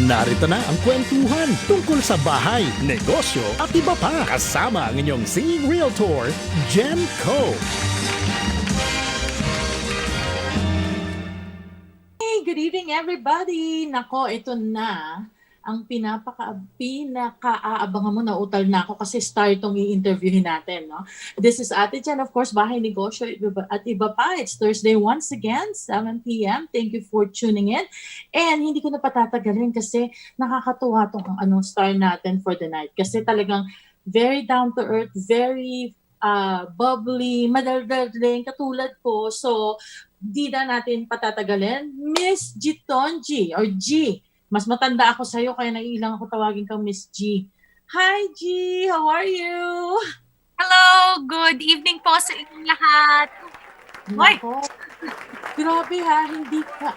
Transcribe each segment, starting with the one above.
Narito na ang kwentuhan tungkol sa bahay, negosyo at iba pa. Kasama ang inyong singing realtor, Jen Co. Hey, good evening everybody! Nako, ito na ang pinaka-aabangan mo, na utal na ako kasi start itong i-interviewin natin. No? This is Ate Jen, of course, Bahay, Negosyo at iba pa. It's Thursday once again, 7 p.m. Thank you for tuning in. And hindi ko na patatagalin kasi nakakatuwa itong star natin for the night. Kasi talagang very down to earth, very bubbly, madaldaling, katulad ko. So, di na natin patatagalin. Miss G. Tongi, or G. Mas matanda ako sa'yo, kaya naiilang ako tawagin kang Miss G. Hi, G! How are you? Hello! Good evening po sa inyong lahat. Nako. Grabe ha, hindi ka,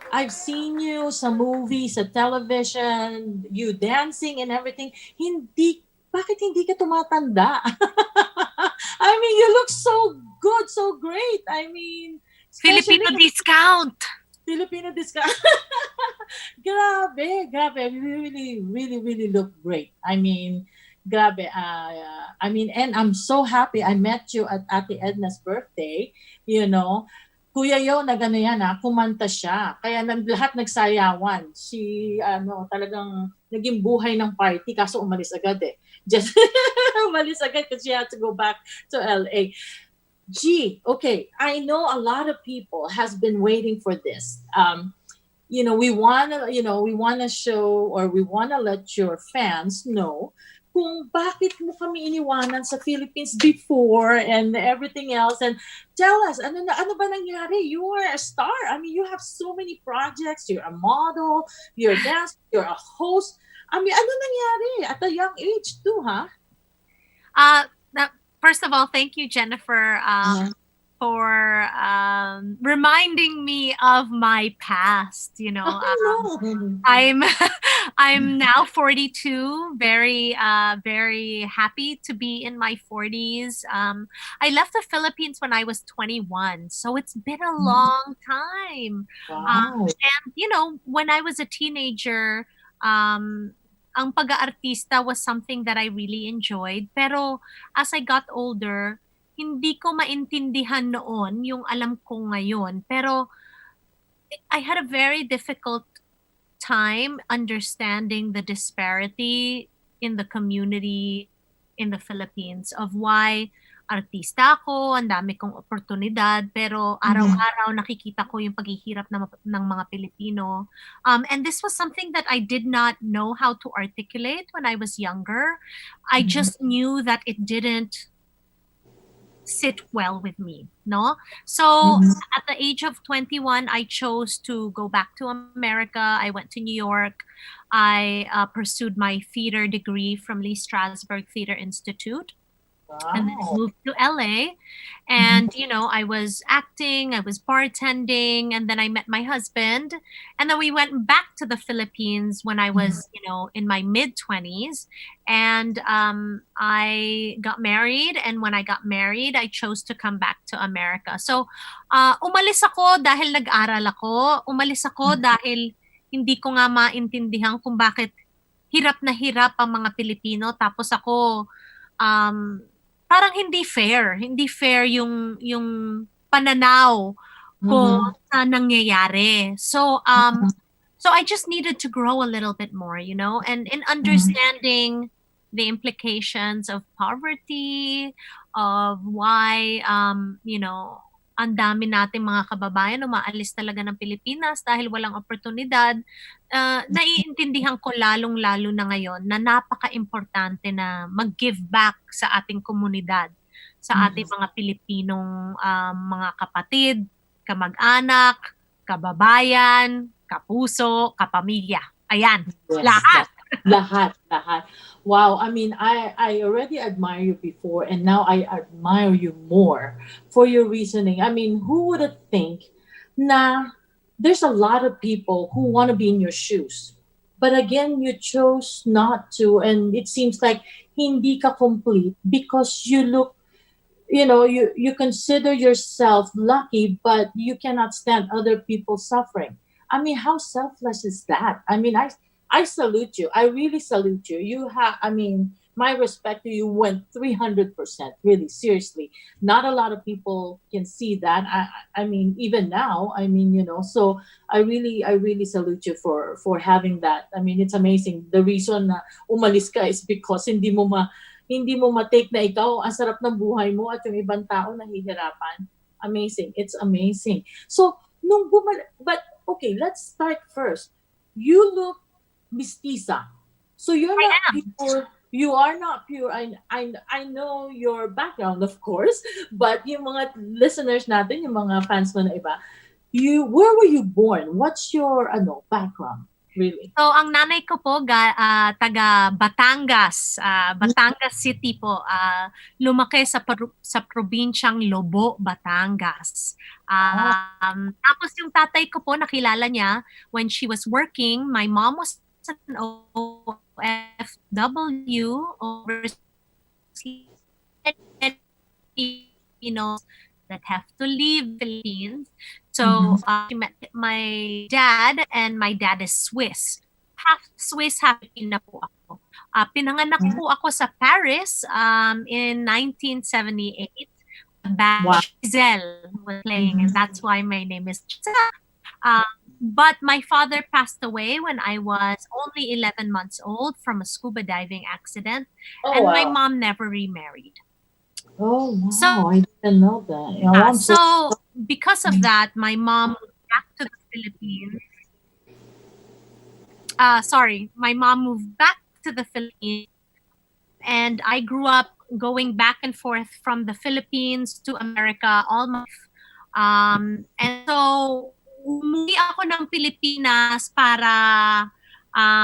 I've seen you sa movies, sa television, you dancing and everything. Bakit hindi ka tumatanda? You look so good, so great. Filipino discount. Filipino discount. Grabe. You really look great. Grabe. And I'm so happy I met you at Ate Edna's birthday. You know, Kuya Yo, kumanta siya. Kaya lahat nagsayawan. Talagang naging buhay ng party, kaso umalis agad eh. Just umalis agad because she had to go back to LA. Gee, okay, I know a lot of people has been waiting for this. We wanna show, or we wanna let your fans know kung bakit mo kami iniwanan sa Philippines before and everything else. And tell us, ano ba nangyari? You are a star. You have so many projects. You're a model, you're a dancer, you're a host. Ano nangyari at a young age too, huh? First of all, thank you, Jennifer, for reminding me of my past. I'm now 42. Very happy to be in my 40s. I left the Philippines when I was 21, so it's been a long time. Wow. And when I was a teenager, ang pag-aartista was something that I really enjoyed. Pero as I got older, hindi ko maintindihan noon yung alam ko ngayon. Pero I had a very difficult time understanding the disparity in the community in the Philippines of why artista ako, ang dami kong oportunidad, pero araw-araw nakikita ko yung paghihirap ng mga Pilipino. And this was something that I did not know how to articulate when I was younger. I just knew that it didn't sit well with me, no? So at the age of 21, I chose to go back to America. I went to New York. I pursued my theater degree from Lee Strasberg Theater Institute. And then moved to LA, and I was acting, I was bartending, and then I met my husband, and then we went back to the Philippines when I was in my mid-20s, and I got married, and when I got married, I chose to come back to America. So umalis ako dahil nag-aral ako, umalis ako dahil hindi ko nga maintindihan kung bakit hirap na hirap ang mga Pilipino, tapos ako parang hindi fair yung pananaw ko sa nangyayari. So I just needed to grow a little bit more, and in understanding the implications of poverty, of why ang dami nating mga kababayan umaalis talaga ng Pilipinas dahil walang oportunidad. Naiintindihan ko lalong-lalo na ngayon na napaka-importante na mag-give back sa ating komunidad, sa ating mga Pilipinong mga kapatid, kamag-anak, kababayan, kapuso, kapamilya. Ayan, Yes, lahat. Lahat. Wow, I already admire you before, and now I admire you more for your reasoning. Who would have think na there's a lot of people who want to be in your shoes, but again, you chose not to, and it seems like hindi ka complete because you look, you consider yourself lucky, but you cannot stand other people suffering. I mean, how selfless is that? I mean, I salute you. I really salute you. You have, I mean, my respect to you went 300%. Really, seriously. Not a lot of people can see that. I mean, even now, I mean, so I really salute you for having that. I mean, it's amazing. The reason na umalis ka is because hindi mo ma-take na ikaw ang sarap ng buhay mo at yung ibang tao nahihirapan. Amazing. It's amazing. So, but okay, let's start first. You look mestiza. So you're I not am. pure. You are not pure. I know your background, of course, but yung mga listeners natin, yung mga fans mo na iba, where were you born? What's your background? Really? So, ang nanay ko po, taga Batangas, Batangas City po. Lumaki sa probinsyang Lobo, Batangas. Tapos yung tatay ko po, nakilala niya when she was working. My mom was an OFW overseas, Filipinos that have to leave Philippines. So, she met my dad, and my dad is Swiss. Half Swiss, half Filipina po ako. Pinanganak po ako sa Paris in 1978. Wow. Giselle was playing, and that's why my name is Giselle. But my father passed away when I was only 11 months old from a scuba diving accident, Oh, and my wow. mom never remarried. Oh, wow. So- I didn't know that. Yeah, well, I'm So, because of that, my mom moved back to the Philippines. My mom moved back to the Philippines, and I grew up going back and forth from the Philippines to America all my life. And so, umuwi ako ng Pilipinas para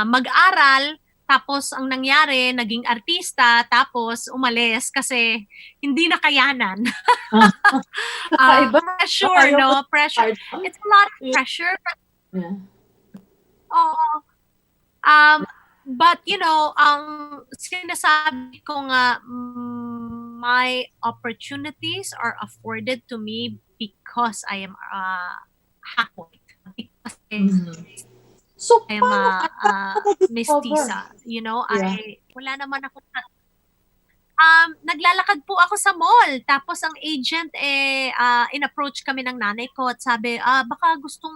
mag-aral. Tapos, ang nangyari, naging artista, tapos umalis kasi hindi nakayanan. Kakaiba. Pressure, Ayaw no? mo- Pressure. Pardon? It's a lot of Yeah. pressure. Yeah. Oo. But, ang sinasabi ko nga, my opportunities are afforded to me because I am half white. Because So, I am paano ka na-discover? mestiza. Yeah. Wala naman ako naglalakad po ako sa mall. Tapos ang agent in-approach kami ng nanay ko at sabi, baka gustong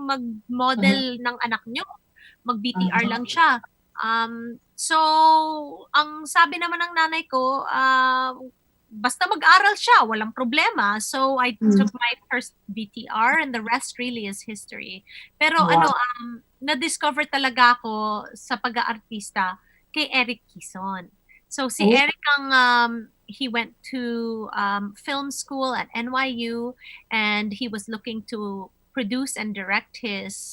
mag-model ng anak nyo. Mag-BTR lang siya. So, ang sabi naman ng nanay ko, basta mag-aral siya, walang problema. So, I took my first BTR, and the rest really is history. Pero Wow. na-discover talaga ako sa pag-aartista kay Eric Quizon. So, si Oh. Eric he went to film school at NYU, and he was looking to produce and direct his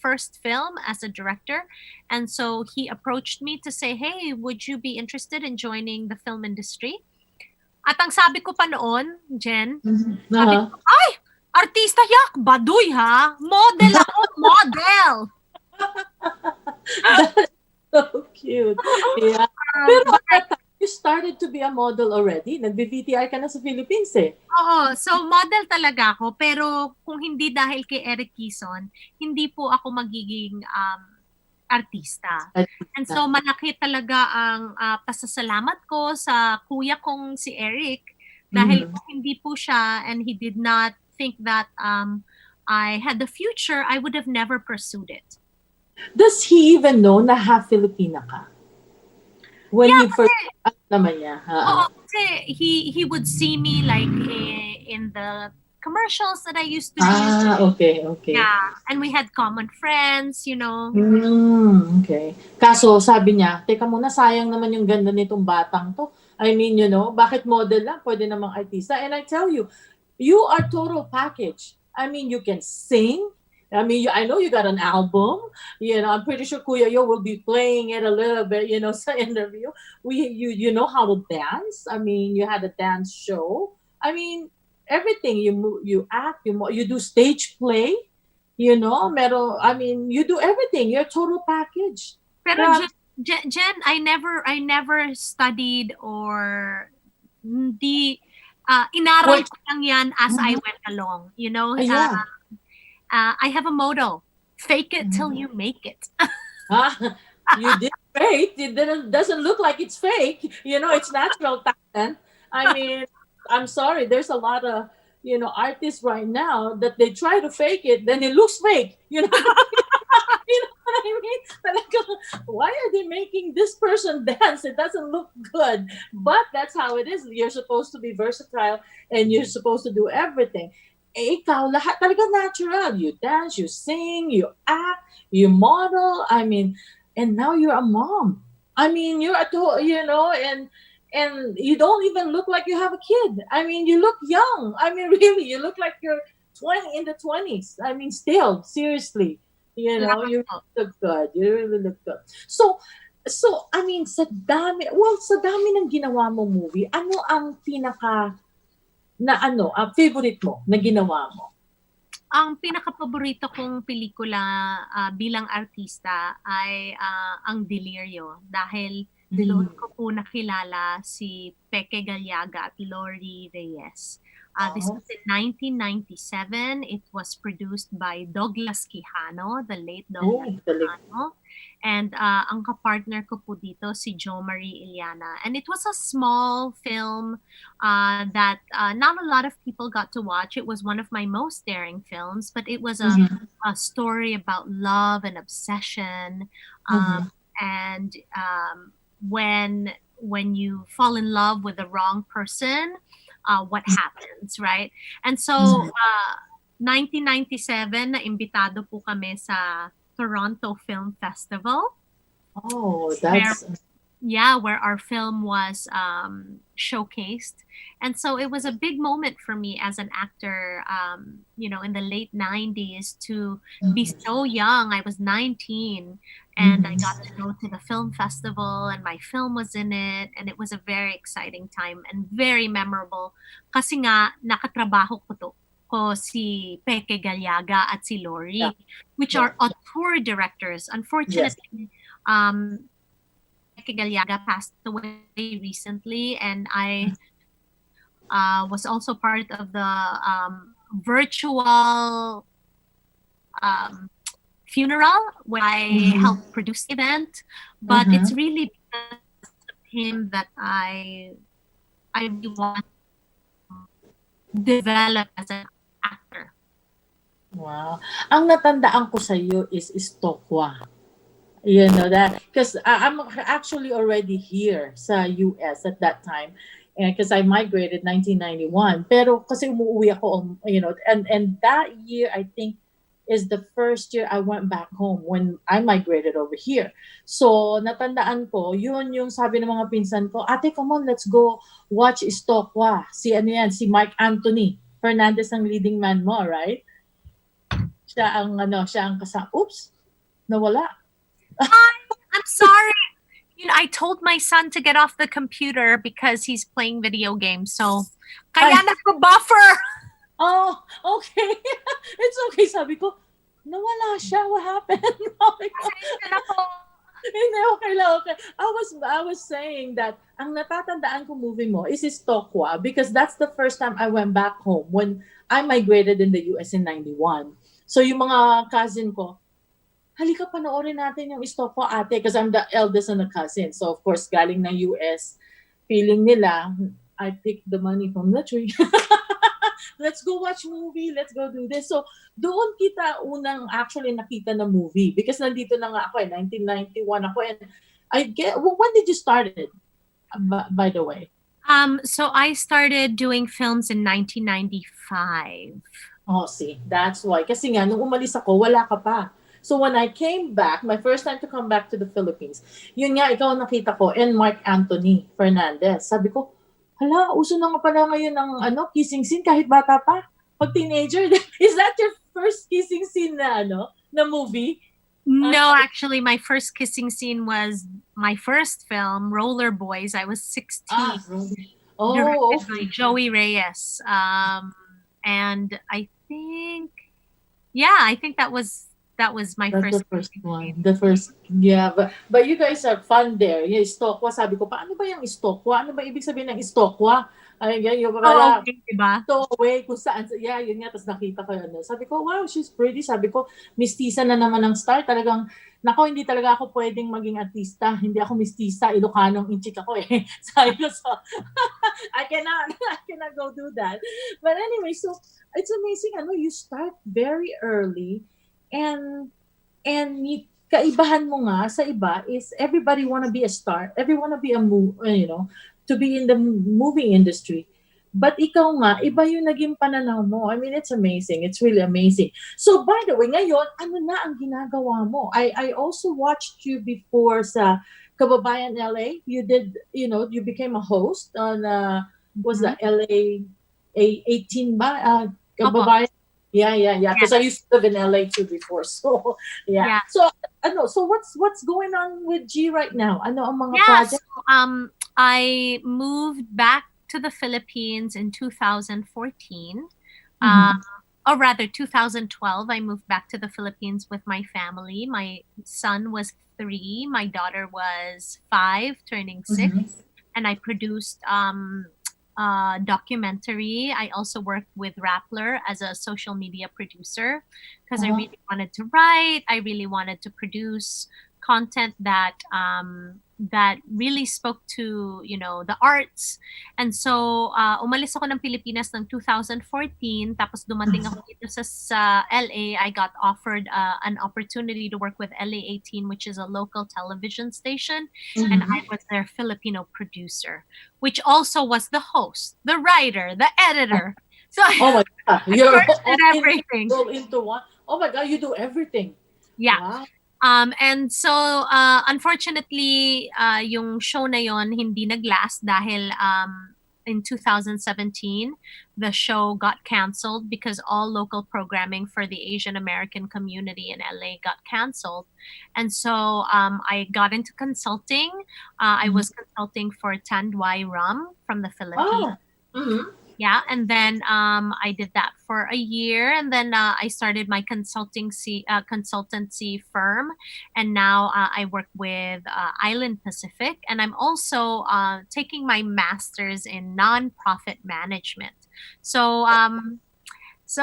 first film as a director. And so he approached me to say, hey, would you be interested in joining the film industry? At ang sabi ko pa noon, Jen, sabi ko, ay, artista yak, baduy ha, model ako, model. That's so cute. Yeah. Pero at that time, you started to be a model already. Nag-VTR ka na sa Philippines eh. Oo, so model talaga ako, pero kung hindi dahil kay Eric Quizon, hindi po ako magiging artista. And so malaki talaga ang pasasalamat ko sa kuya kong si Eric dahil kung hindi po siya and he did not think that I had the future, I would have never pursued it. Does he even know na half Filipina ka? When Yeah, you first naman niya. Oo, kasi he would see me like in the commercials that I used to do. Okay. Yeah, and we had common friends, Okay. Kaso sabi niya, teka muna, sayang naman yung ganda nitong batang to. I mean, bakit model lang? Pwede namang artista. And I tell you, you are total package. I mean, you can sing. I mean, I know you got an album. I'm pretty sure Kuya Yo will be playing it a little bit, sa interview. You know how to dance. I mean, you had a dance show. I mean, everything. You act, you do stage play. I mean, you do everything. You're a total package. Pero Jen, I never studied or hindi inaral ko lang yan as I went along, Yeah. I have a motto: fake it till you make it. Ah, you did great. It doesn't look like it's fake. It's natural talent. I mean, I'm sorry. There's a lot of artists right now that they try to fake it, then it looks fake. You know what I mean? Talagang, why are they making this person dance? It doesn't look good. But that's how it is. You're supposed to be versatile and you're supposed to do everything. Ikaw, lahat talaga natural. You dance, you sing, you act, you model. I mean, and now you're a mom. I mean, you're and you don't even look like you have a kid. I mean, you look young. I mean, really, you look like you're 20 in the 20s. I mean, still, seriously. Salamat You po. look good. You really look good. So I mean, sa dami ng ginawa mo movie, ano ang pinaka favorite mo na ginawa mo? Ang pinakapaborito kong pelikula bilang artista ay ang Delirio dahil doon ko po nakilala si Peke Galiaga at Lori Reyes. This Oh. was in 1997. It was produced by Douglas Quijano, the late Douglas Galing. Quijano. And ang kapartner ko po dito si Jo Marie Iliana. And it was a small film that not a lot of people got to watch. It was one of my most daring films, but it was a story about love and obsession. And when you fall in love with the wrong person, what happens, right? And so, 1997, naimbitado po kami sa Toronto Film Festival. Oh, where that's where our film was showcased. And so it was a big moment for me as an actor, in the late 90s to be so young. I was 19 and I got to go to the film festival and my film was in it. And it was a very exciting time and very memorable. Kasi nga, nakatrabaho ko si Peke Galiaga at si Lori, Yeah. which Yeah. are auteur directors. Unfortunately, Galiaga passed away recently, and I was also part of the virtual funeral where I helped produce the event. But it's really because of him that I really want to develop as an actor. Wow. Ang natandaan ko sa iyo is Stokwa. You know that because I'm actually already here sa US at that time, and because I migrated 1991. Pero kasi umuwi ako, and that year I think is the first year I went back home when I migrated over here. So natandaan ko, yun yung sabi ng mga pinsan ko, ate, come on, let's go watch Stokwa. Si Mark Anthony Fernandez ang leading man mo, right? Siya ang kasama. Oops, nawala. I'm sorry. I told my son to get off the computer because he's playing video games. So, kaya nagpo-buffer. Oh, okay. It's okay. Sabi ko, nawala siya. What happened? Okay. Hindi, okay lang, okay. I was saying that ang natatandaan ko movie mo is Stokwa because that's the first time I went back home when I migrated in the US in 91. So yung mga cousin ko, halika panoorin natin yung Stokwa, ate, because I'm the eldest and the cousin. So of course, galing ng US, feeling nila, I picked the money from the tree. Let's go watch movie, let's go do this. So doon kita unang actually nakita na movie because nandito na nga ako 1991 ako, and when did you start it, by the way? So I started doing films in 1995. Oh, see, that's why. Kasi nga, nung umalis ako, wala ka pa. So when I came back, my first time to come back to the Philippines, yun nga, ikaw nakita ko, and Mark Anthony Fernandez. Sabi ko, hala, uso na nga pala ngayon ng kissing scene kahit bata pa. Pag teenager, is that your first kissing scene na movie? No, actually, my first kissing scene was my first film, Roller Boys. I was 16. Directed by Joey Reyes. And I think that was my That's first. the first one. The first, yeah. But you guys are fun there. Yung Stokwa, sabi ko, paano ba yung Stokwa? Ano ba ibig sabihin ng Stokwa? Ay, yung Oo, parang okay, diba? away kung saan. Yeah, yun nga. Tapos nakita ko yun. Sabi ko, wow, she's pretty. Sabi ko, mistisa na naman ang star. Talagang, nako, hindi talaga ako pwedeng maging artista. Hindi ako mistisa. Ilocanong inchik ako eh. Sabi ko, so, I cannot go do that. But anyway, so, it's amazing. You start very early and kaibahan mo nga sa iba is everybody wanna be a star. Everyone wanna be to be in the movie industry. But ikaw nga, iba yung naging pananaw mo. I mean, it's amazing. It's really amazing. So, by the way, ngayon, ano na ang ginagawa mo? I also watched you before sa Kababayan LA. You did, you became a host on, was the Mhm. LA 18 ba? Opo. Kababayan? Yeah. Yeah. Because I used to live in LA too before. So, yeah. Yeah. So what's going on with G right now? Ano ang mga Yeah, project? so I moved back to the Philippines in 2014. Mhm. Or rather 2012, I moved back to the Philippines with my family. My son was 3, my daughter was 5, turning 6, Mhm. and I produced documentary. I also worked with Rappler as a social media producer because I Uh-huh. really wanted to write. I really wanted to produce content that really spoke to the arts. And so umalis ako ng Pilipinas ng 2014, tapos dumating ako dito sa LA. I got offered an opportunity to work with LA 18, which is a local television station, and I was their Filipino producer, which also was the host, the writer, the editor. So Oh my God, I you're first did all everything. into one. Oh my God, you do everything. Yeah. Wow. And so, unfortunately, yung show na yon hindi naglast dahil in 2017, the show got canceled because all local programming for the Asian American community in LA got canceled. And so I got into consulting. I was consulting for Tandwai Rum from the Philippines. Oh. Mm-hmm. Yeah, and then I did that for a year, and then I started my consultancy firm, and now I work with Island Pacific, and I'm also taking my master's in nonprofit management. So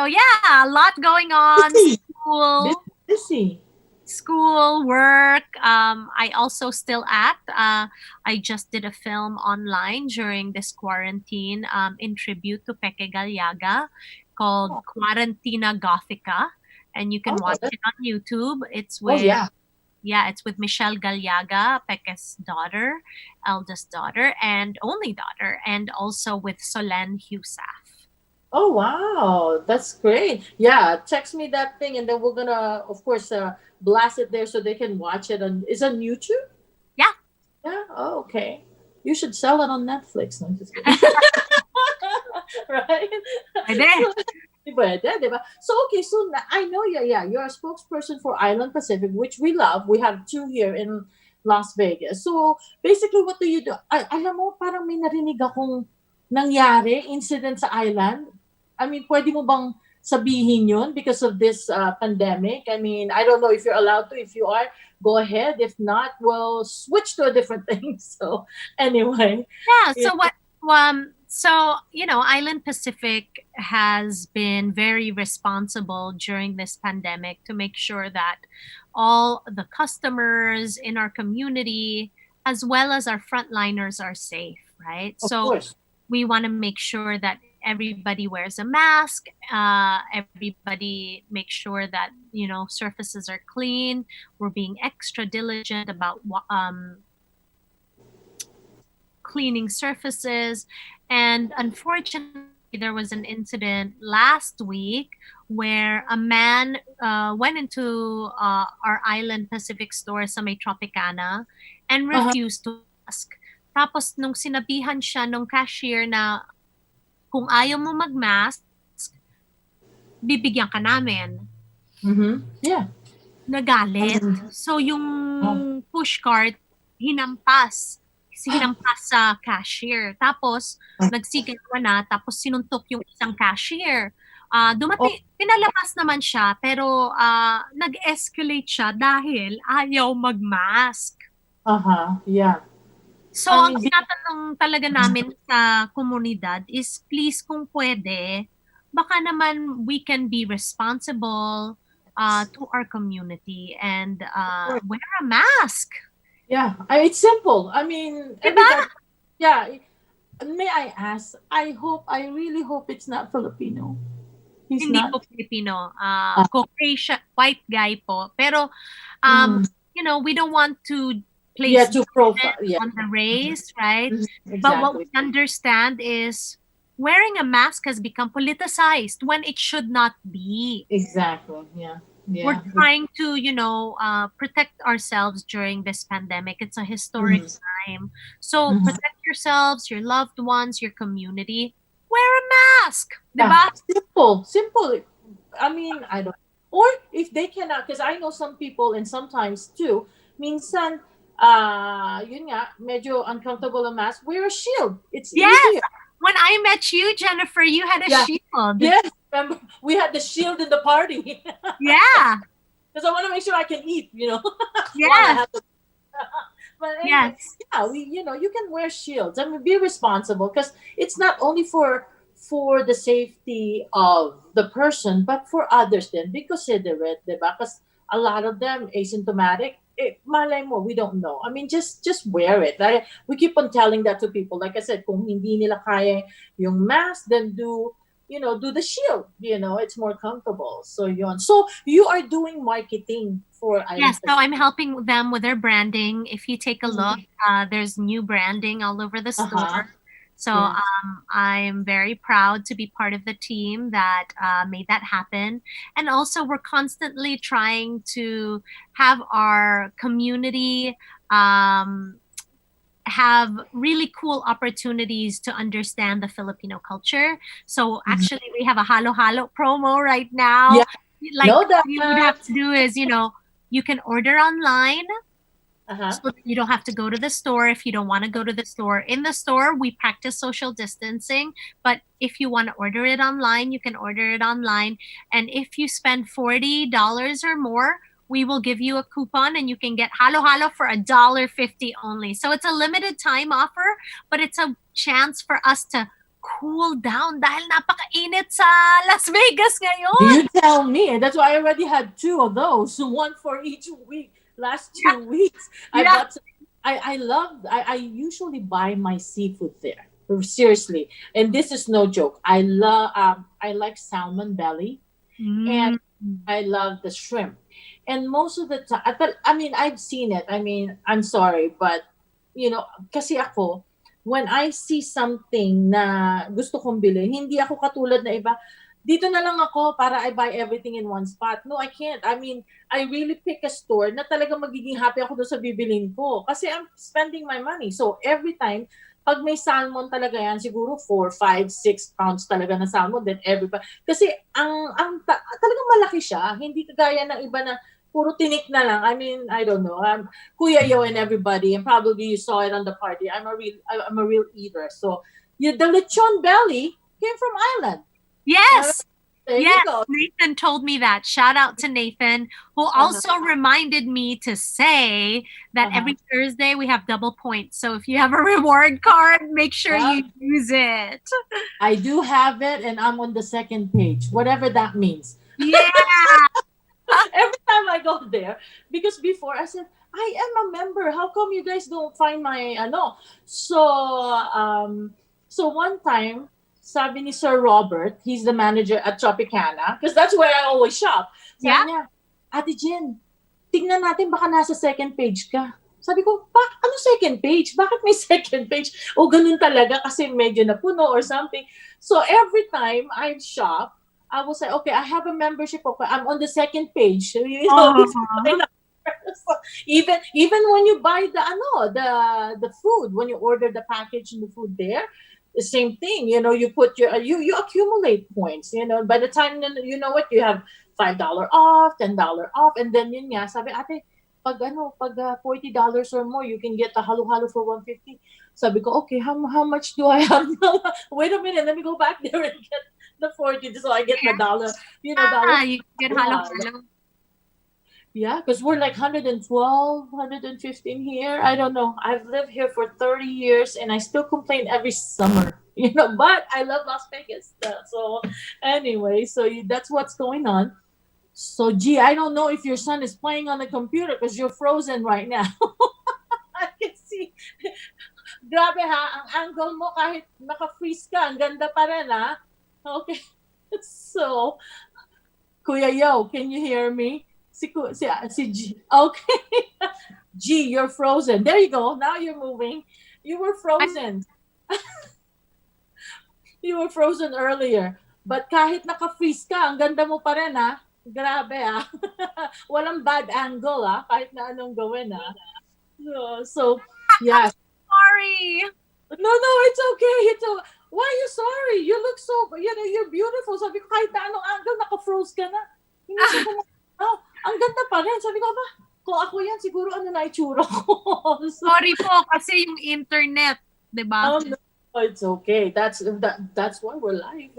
yeah, a lot going on. Busy. School, Busy. school, work. I also still act. I just did a film online during this quarantine in tribute to Peke Galiaga called Quarantina Gothica. And you can watch That's- it on YouTube. It's oh with yeah. it's with Michelle Galiaga, Peke's daughter, eldest daughter, and only daughter, and also with Solen Husaf. Oh wow, that's great. Yeah, text me that thing, and then we're gonna, of course, blast it there so they can watch it. Is it on YouTube? Yeah. Yeah. Oh, okay. You should sell it on Netflix. No, I'm just kidding. Right? Pwede. Pwede, di ba? So, okay, so I know, you're a spokesperson for Island Pacific, which we love. We have 2 here in Las Vegas. So, basically, what do you do? Alam mo, parang may narinig akong nangyari, incident sa island. I mean, pwede mo bang sabihin yun because of this pandemic? I mean, I don't know if you're allowed to. If you are, go ahead. If not, we'll switch to a different thing. So, anyway. Yeah. Yeah. Island Pacific has been very responsible during this pandemic to make sure that all the customers in our community, as well as our frontliners, are safe, right? Of So course. we want to make sure that everybody wears a mask. Everybody makes sure that surfaces are clean. We're being extra diligent about cleaning surfaces. And unfortunately, there was an incident last week where a man went into our Island Pacific store sa may Tropicana and Uh-huh. refused to mask. Tapos nung sinabihan siya nung cashier na kung ayaw mo mag-mask, bibigyan ka namin. Yeah. Nagalit. So yung push cart, hinampas sa cashier. Tapos, nagsigawa na, tapos sinuntok yung isang cashier. Pinalabas naman siya, pero nag-escalate siya dahil ayaw mag-mask. Yeah. So, I ang mean, tinatanong talaga namin sa komunidad is please kung pwede, baka naman we can be responsible to our community and wear a mask. yeah, it's simple. I mean, Diba? everybody, yeah. May I ask? I really hope it's not Filipino. He's Hindi not. po Filipino. Ah, Caucasian, white guy po. Pero, um, mm, we don't want to yeah, place to profile. judgment Yeah, on the race, right? mhm, But what exactly. we understand is wearing a mask has become politicized when it should not be. Exactly. Yeah. We're Yeah. trying to, protect ourselves during this pandemic. It's a historic Mhm, time. So mhm. protect yourselves, your loved ones, your community. Wear a mask, Yeah. diba? Simple. Simple. I mean, I don't. Or if they cannot, because I know some people and sometimes too, minsan, yun nga, medyo uncomfortable a mask, wear a shield. It's Yes. easier. When I met you, Jennifer, you had a Yeah. shield. Yes. Remember, we had the shield in the party. Yeah. Because I want to make sure I can eat, while I Yes. have the. But anyway, Yes. yeah, you can wear shields. I mean, be responsible because it's not only for the safety of the person, but for others. Then be considerate, diba? Because a lot of them asymptomatic. Malay mo, we don't know. I mean, just wear it. We keep on telling that to people. Like I said, kung hindi nila kaya yung mask, then do the shield. It's more comfortable. So yun. So you are doing marketing for Island Yes. So Pacific. I'm helping them with their branding. If you take a look, Mhm. there's new branding all over the Uh-huh. store. So Yes. I'm very proud to be part of the team that made that happen. And also, we're constantly trying to have our community have really cool opportunities to understand the Filipino culture. So Mhm. actually, we have a halo halo promo right now. Yeah. Like Know all you would have that. to do is, you can order online Uh-huh. so that you don't have to go to the store if you don't want to go to the store. In the store, we practice social distancing, but if you want to order it online, you can order it online. And if you spend $40 or more, we will give you a coupon and you can get halo halo for $1.50 only. So it's a limited time offer, but it's a chance for us to cool down dahil napakainit sa Las Vegas ngayon. You tell me. That's why I already had two of those, one for each week. Last Yeah, 2 weeks, I yeah. bought. I love. I usually buy my seafood there. Seriously, and this is no joke. I love. I like salmon belly, and Mm. I love the shrimp. And most of the time, I mean, I've seen it. I mean, I'm sorry, but kasi ako, when I see something na gusto kong bilhin, hindi ako katulad na iba. Dito na lang ako para I buy everything in one spot. No, I can't. I mean, I really pick a store na talagang magiging happy ako doon sa bibilin ko. Kasi I'm spending my money. So, every time, pag may salmon talaga yan, siguro 4, 5, 6 pounds talaga na salmon, then everybody. Kasi talagang malaki siya. Hindi kagaya ng iba na puro tinik na lang. I mean, I don't know. Kuya Yo and everybody, and probably you saw it on the party. I'm a real eater. So, the lechon belly came from Ireland. Yes. There you Yes, go. Nathan told me that. Shout out to Nathan, who also reminded me to say that Uh-huh. every Thursday we have double points. So if you have a reward card, make sure Yeah. you use it. I do have it, and I'm on the second page, whatever that means. Yeah. Every time I go there, because before I said, I am a member. How come you guys don't find my ano? So one time, sabi ni Sir Robert, he's the manager at Tropicana, because that's where I always shop. Yeah. Sabi niya, Ate Jen, tingnan natin baka nasa second page ka. Sabi ko, ano second page? Bakit may second page? O ganun talaga kasi medyo napuno or something. So every time I shop, I will say, okay, I have a membership. Okay, I'm on the second page. So, Uh-huh. so even when you buy the food, when you order the package and the food there, the same thing. You put you accumulate points. By the time you know what, you have $5 off, $10 off, and then yun nga sabi ate. Pag $40 or more, you can get the halo-halo for 150. Sabi ko, okay, how much do I have now? Wait a minute, let me go back there and get the 40 so I get the dollar, dollar. You get halo halo. Yeah, because we're like 112, 115 here. I don't know. I've lived here for 30 years and I still complain every summer, but I love Las Vegas. So, anyway, that's what's going on. So, gee, I don't know if your son is playing on the computer because you're frozen right now. I can see. Grabe ha, ang angle mo kahit naka-freeze ka, ang ganda pa rin ha. Okay. So, Kuya Yo, can you hear me? Si G. Okay. G, you're frozen. There you go. Now you're moving. You were I'm frozen. You were frozen earlier. But kahit naka-freeze ka, ang ganda mo pa rin ha. Grabe ha. Walang bad angle ha, kahit na anong gawin ha. So I'm yeah. sorry. No, no, it's okay. Why are you sorry? You look so, you're beautiful. Sabi ko, kahit na anong angle, naka-froze ka na. Hindi siya oh, ang ganda pa rin. Sabi ko, ba, kung ako yan, siguro ano na itsura ko. So, Sorry po kasi yung internet, 'di ba? no, it's okay. That's why we're live.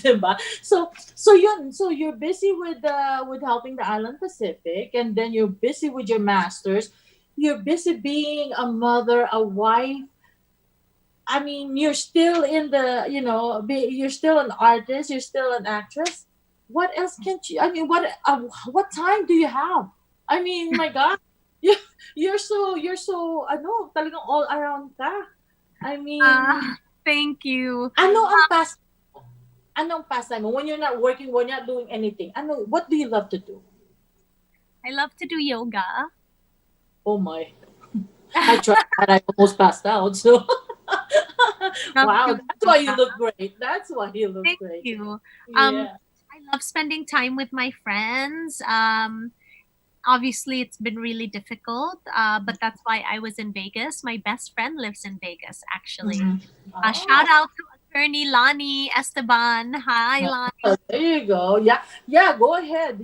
Diba? So you're busy with helping the Island Pacific, and then you're busy with your masters. You're busy being a mother, a wife. I mean, you're still in the, you're still an artist, you're still an actress. What else can you? I mean, what time do you have? I mean, my God, you you're so talagang all around ka. I mean, Thank you. ano ang past anong pastime mo when you're not working, when you're not doing anything? What do you love to do? I love to do yoga. Oh my, I tried that. I almost passed out. So, Love wow, doing that's why you yoga. look great. That's why you look Thank great. you. Yeah. I love spending time with my friends. Obviously, it's been really difficult, but that's why I was in Vegas. My best friend lives in Vegas, actually. Mhm. Shout Oh, out to attorney Lani Esteban. Hi, Lani. oh, there you go. Yeah, yeah. Go ahead.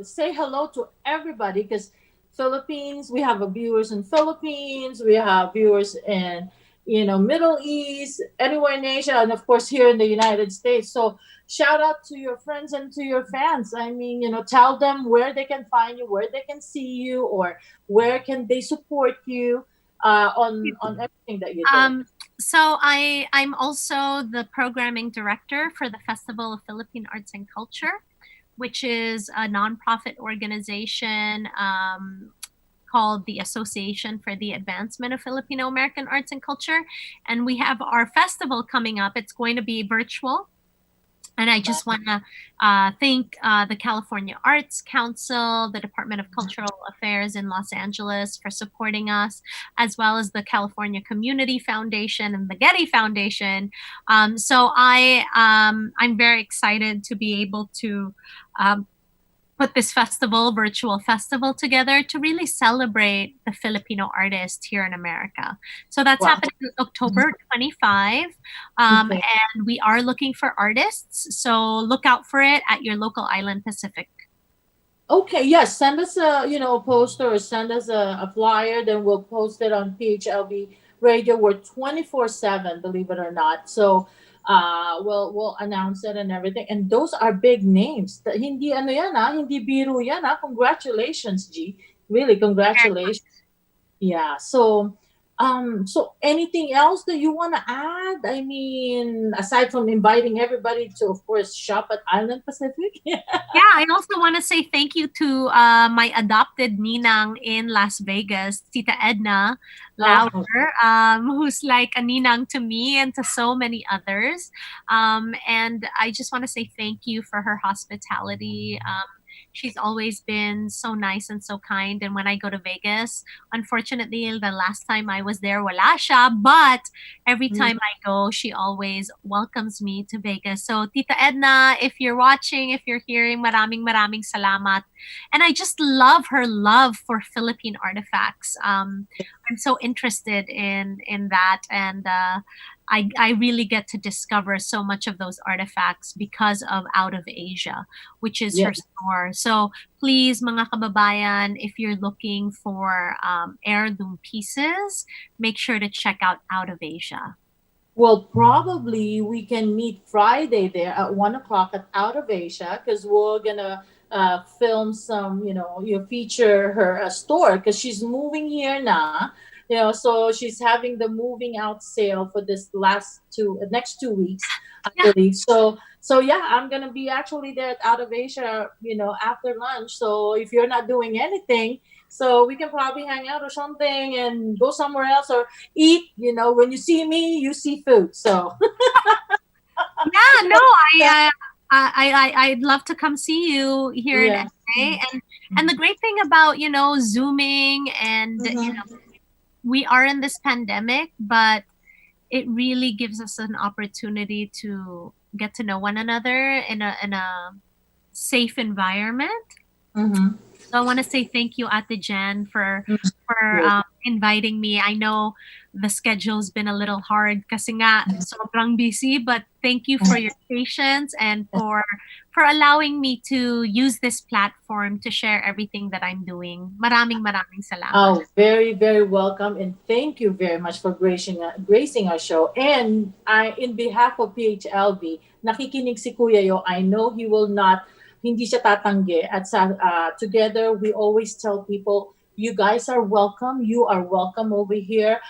Say hello to everybody because Philippines. We have viewers in Philippines. We have viewers in Middle East, anywhere in Asia, and of course here in the United States. So shout out to your friends and to your fans. I mean, tell them where they can find you, where they can see you, or where can they support you on everything that you're doing. Um, so I'm also the programming director for the Festival of Philippine Arts and Culture, which is a nonprofit organization called the Association for the Advancement of Filipino American Arts and Culture. And we have our festival coming up. It's going to be virtual. And I just want to thank the California Arts Council, the Department of Cultural Affairs in Los Angeles for supporting us, as well as the California Community Foundation and the Getty Foundation. I'm very excited to be able to um, put this virtual festival together to really celebrate the Filipino artist here in America. So that's Wow. happening October 25. Okay. And we are looking for artists. So look out for it at your local Island Pacific. Okay, yes, send us a poster or send us a flyer, then we'll post it on PHLB Radio. We're 24/7, believe it or not. So we'll announce it and everything. And those are big names. Hindi ano yan hindi biro yan Congratulations, G. Really, congratulations. Yeah. So anything else that you want to add? I mean, aside from inviting everybody to, of course, shop at Island Pacific. Yeah, I also want to say thank you to my adopted ninang in Las Vegas, Tita Edna Oh, Lauder, who's like a ninang to me and to so many others. And I just want to say thank you for her hospitality. She's always been so nice and so kind. And when I go to Vegas, unfortunately, the last time I was there, wala siya. But every mm, time I go, she always welcomes me to Vegas. So, Tita Edna, if you're watching, if you're hearing, maraming salamat. And I just love her love for Philippine artifacts. I'm so interested in that, and I really get to discover so much of those artifacts because of Out of Asia, which is her yes. store. So please, mga kababayan, if you're looking for heirloom pieces, make sure to check Out of Asia. Well, probably we can meet Friday there at 1 o'clock at Out of Asia because we're gonna film some, you feature her store because she's moving here now. So she's having the moving out sale for this next 2 weeks, I Yeah. believe. So yeah, I'm gonna be actually there at Out of Asia, after lunch. So if you're not doing anything, so we can probably hang out or something and go somewhere else or eat. When you see me, you see food. So Yeah, no, I'd love to come see you here in yeah. LA. And the great thing about, Zooming and, Mhm. we are in this pandemic, but it really gives us an opportunity to get to know one another in a safe environment. Mhm. So I want to say thank you, Ate Jen, for Yes. inviting me. I know the schedule's been a little hard kasi nga sobrang busy, but thank you for your patience and for allowing me to use this platform to share everything that I'm doing. Maraming salamat. Oh, very, very welcome, and thank you very much for gracing our show. And in behalf of PHLV, nakikinig si Kuya Yo. I know he will not, hindi siya tatanggi. At together, we always tell people, you guys are welcome. You are welcome over here.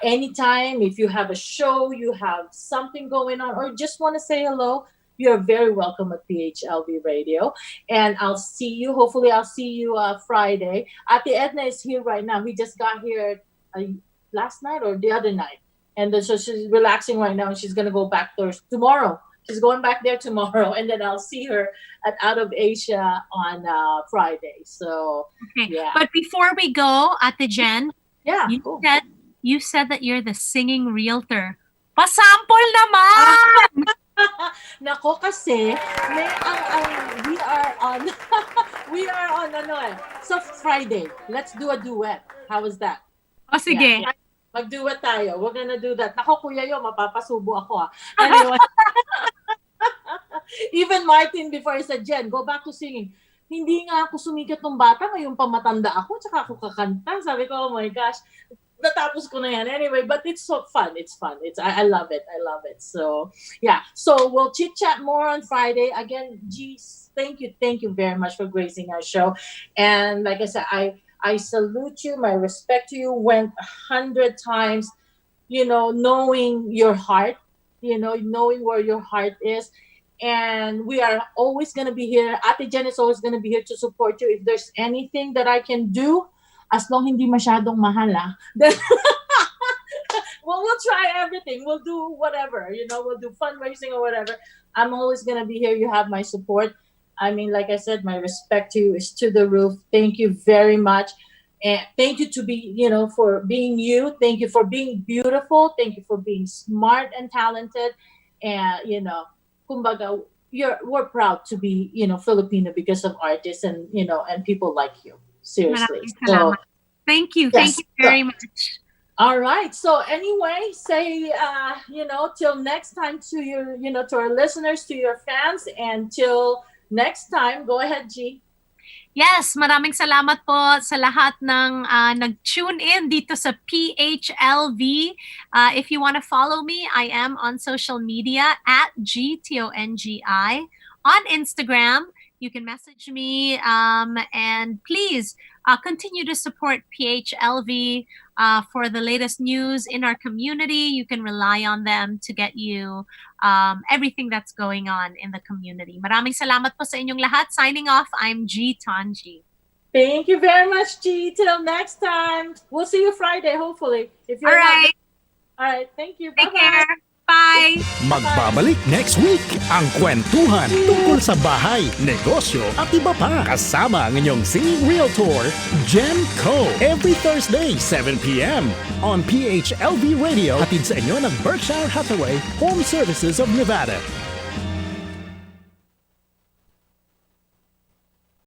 Anytime, if you have a show, you have something going on, or just want to say hello, you're very welcome at PHLV Radio. And I'll see you. Hopefully, I'll see you Friday. Ate Edna is here right now. We just got here last night or the other night. And so she's relaxing right now. And she's going to go back there tomorrow. She's going back there tomorrow. And then I'll see her at Out of Asia on Friday. So, Okay. yeah. But before we go, Ate Jen, Yeah. you Cool. said you said that you're the singing realtor. Pasample naman! Nako kasi we are on we are on so Friday. Let's do a duet. How was that? O sige. Yeah. Mag-duet tayo. We're gonna do that. Nako Kuya Yo, mapapasubo ako. Anyway. Even Martin before he said, Jen, go back to singing. Hindi nga ako sumikat ng bata, ngayon pa matanda ako, tsaka ako kakanta. Sabi ko, oh my gosh, natapos ko na yan. Anyway, but it's so fun. It's fun. I love it. I love it. So, yeah. So, we'll chit-chat more on Friday. Again, geez, thank you very much for gracing our show. And like I said, I salute you. My respect to you went 100 times, knowing your heart, knowing where your heart is. And we are always going to be here. Ate Jen is always going to be here to support you. If there's anything that I can do, as long hindi masyadong mahal, then well, we'll try everything. We'll do whatever, we'll do fundraising or whatever. I'm always going to be here. You have my support. I mean, like I said, my respect to you is to the roof. Thank you very much. And thank you for being you. Thank you for being beautiful. Thank you for being smart and talented. And, kumbaga, we're proud to be, Filipino because of artists and, and people like you. Seriously. So, thank you. Yes. Thank you very much. All right. So anyway, say, till next time to your, to our listeners, to your fans, and till next time, go ahead, G. Yes, maraming salamat po sa lahat ng nag-tune in dito sa PHLV. If you want to follow me, I am on social media at GTONGI. On Instagram, you can message me, and please continue to support PHLV for the latest news in our community. You can rely on them to get you everything that's going on in the community. Maraming salamat po sa inyong lahat. Signing off, I'm G. Tongi. Thank you very much, G. Till next time. We'll see you Friday, hopefully. If you're All right. All right. Thank you. Take Bye-bye. care. Bye! Magbabalik next week ang kwentuhan tungkol sa bahay, negosyo at iba pa. Kasama ang inyong singing realtor, Jen Co. Every Thursday, 7 p.m. on PHLV Radio. Hatid sa inyo ng Berkshire Hathaway Home Services of Nevada.